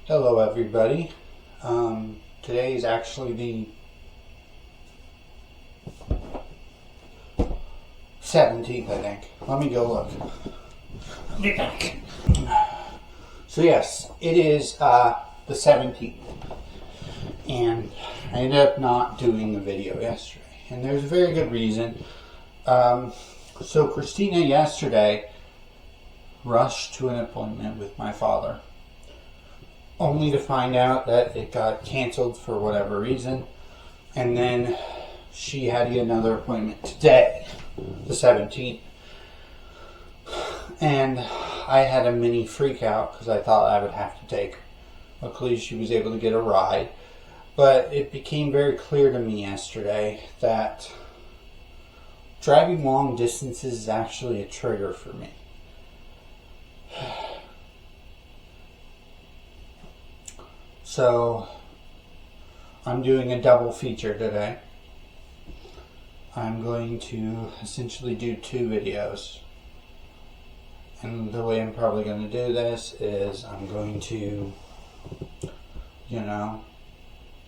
Hello everybody. Today is actually the 17th, I think. Let me go look. I'll be back. So yes, it is the 17th. And I ended up not doing the video yesterday. And there's a very good reason. So Christina yesterday rushed to an appointment with my father, only to find out that it got canceled for whatever reason. And then she had to get another appointment today, the 17th. And I had a mini freak out because I thought I would have to take her. Luckily she was able to get a ride. But it became very clear to me yesterday that driving long distances is actually a trigger for me. So, I'm doing a double feature today. I'm going to essentially do 2 videos. And the way I'm probably going to do this is I'm going to,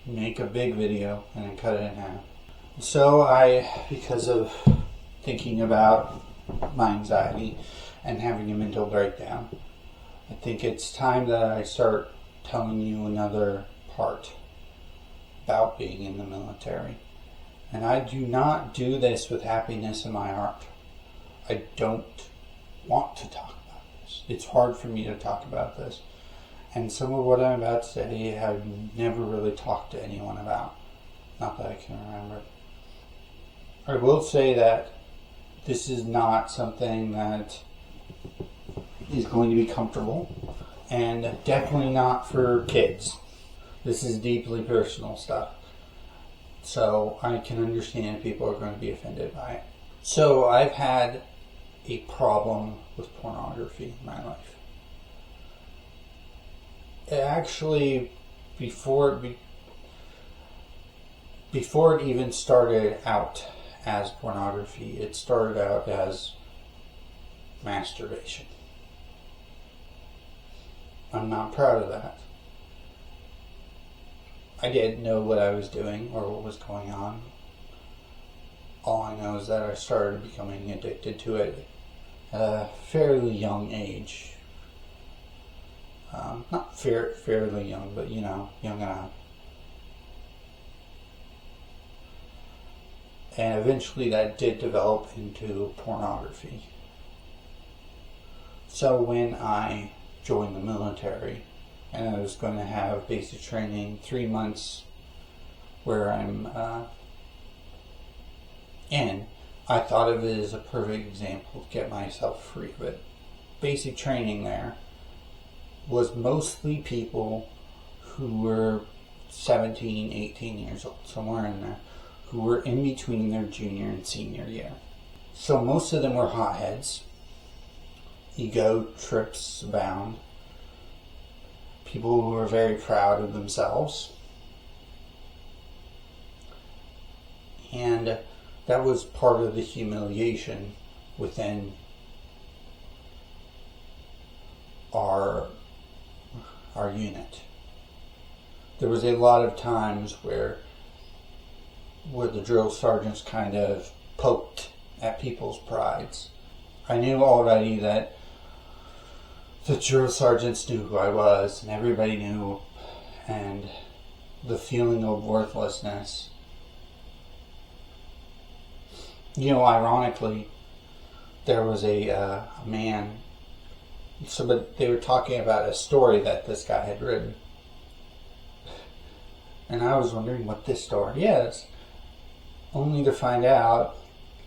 make a big video and then cut it in half. So because of thinking about my anxiety and having a mental breakdown, I think it's time that I start telling you another part about being in the military. And I do not do this with happiness in my heart. I don't want to talk about this. It's hard for me to talk about this. And some of what I'm about to say I've never really talked to anyone about. Not that I can remember. I will say that this is not something that is going to be comfortable. And definitely not for kids. This is deeply personal stuff. So I can understand if people are going to be offended by it. So I've had a problem with pornography in my life. Actually, before it even started out as pornography, it started out as masturbation. I'm not proud of that. I didn't know what I was doing or what was going on. All I know is that I started becoming addicted to it at a fairly young age. Not fairly young, but young enough. And eventually that did develop into pornography. So when I joined the military and I was going to have basic training, 3 months where I'm in, I thought of it as a perfect example to get myself free of it. Basic training there was mostly people who were 17, 18 years old, somewhere in there, who were in between their junior and senior year. So most of them were hotheads. Ego trips abound. People who were very proud of themselves. And that was part of the humiliation within our unit. There was a lot of times where the drill sergeants kind of poked at people's prides. I knew already that the drill sergeants knew who I was, and everybody knew, and the feeling of worthlessness. Ironically, there was a man, but they were talking about a story that this guy had written. And I was wondering what this story is, only to find out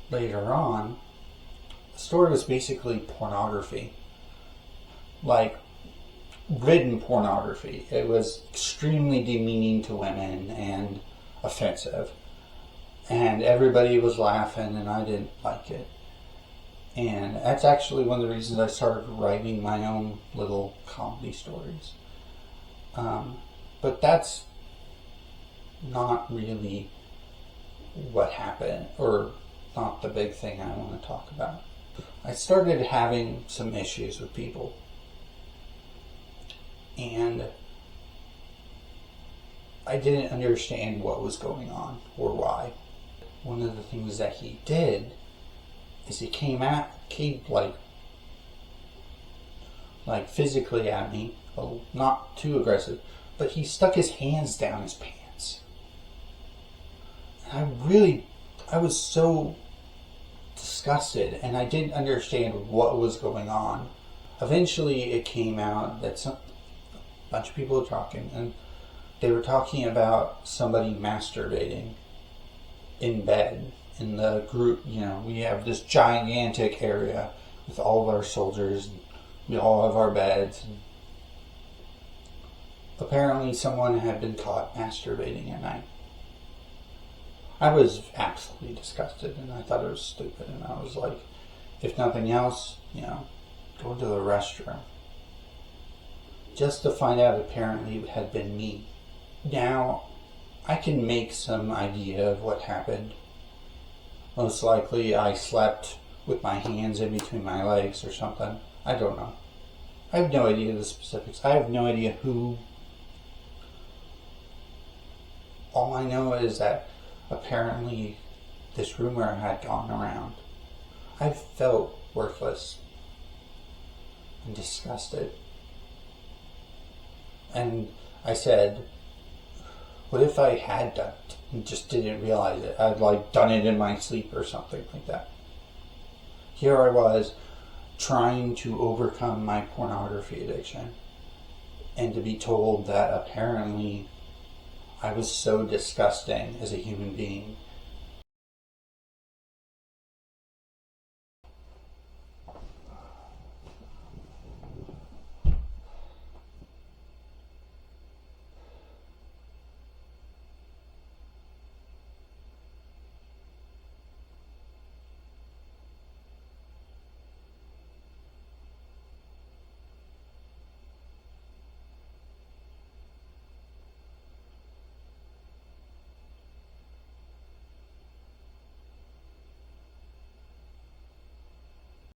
later on, the story was basically pornography. Like, written pornography. It was extremely demeaning to women and offensive. And everybody was laughing and I didn't like it. And that's actually one of the reasons I started writing my own little comedy stories. But that's not really what happened, or not the big thing I want to talk about. I started having some issues with people. And I didn't understand what was going on or why. One of the things that he did is he came like physically at me, not too aggressive, but he stuck his hands down his pants. And I was so disgusted, and I didn't understand what was going on. Eventually it came out that a bunch of people were talking, and they were talking about somebody masturbating in bed. In the group, we have this gigantic area with all of our soldiers, and we all have our beds. And apparently someone had been caught masturbating at night. I was absolutely disgusted, and I thought it was stupid, and I was like, if nothing else, go to the restroom. Just to find out apparently it had been me. Now, I can make some idea of what happened. Most likely I slept with my hands in between my legs or something. I don't know. I have no idea the specifics. I have no idea who. All I know is that apparently this rumor had gone around. I felt worthless and disgusted. And I said, what if I had done it and just didn't realize it? I'd done it in my sleep or something like that. Here I was trying to overcome my pornography addiction, and to be told that apparently I was so disgusting as a human being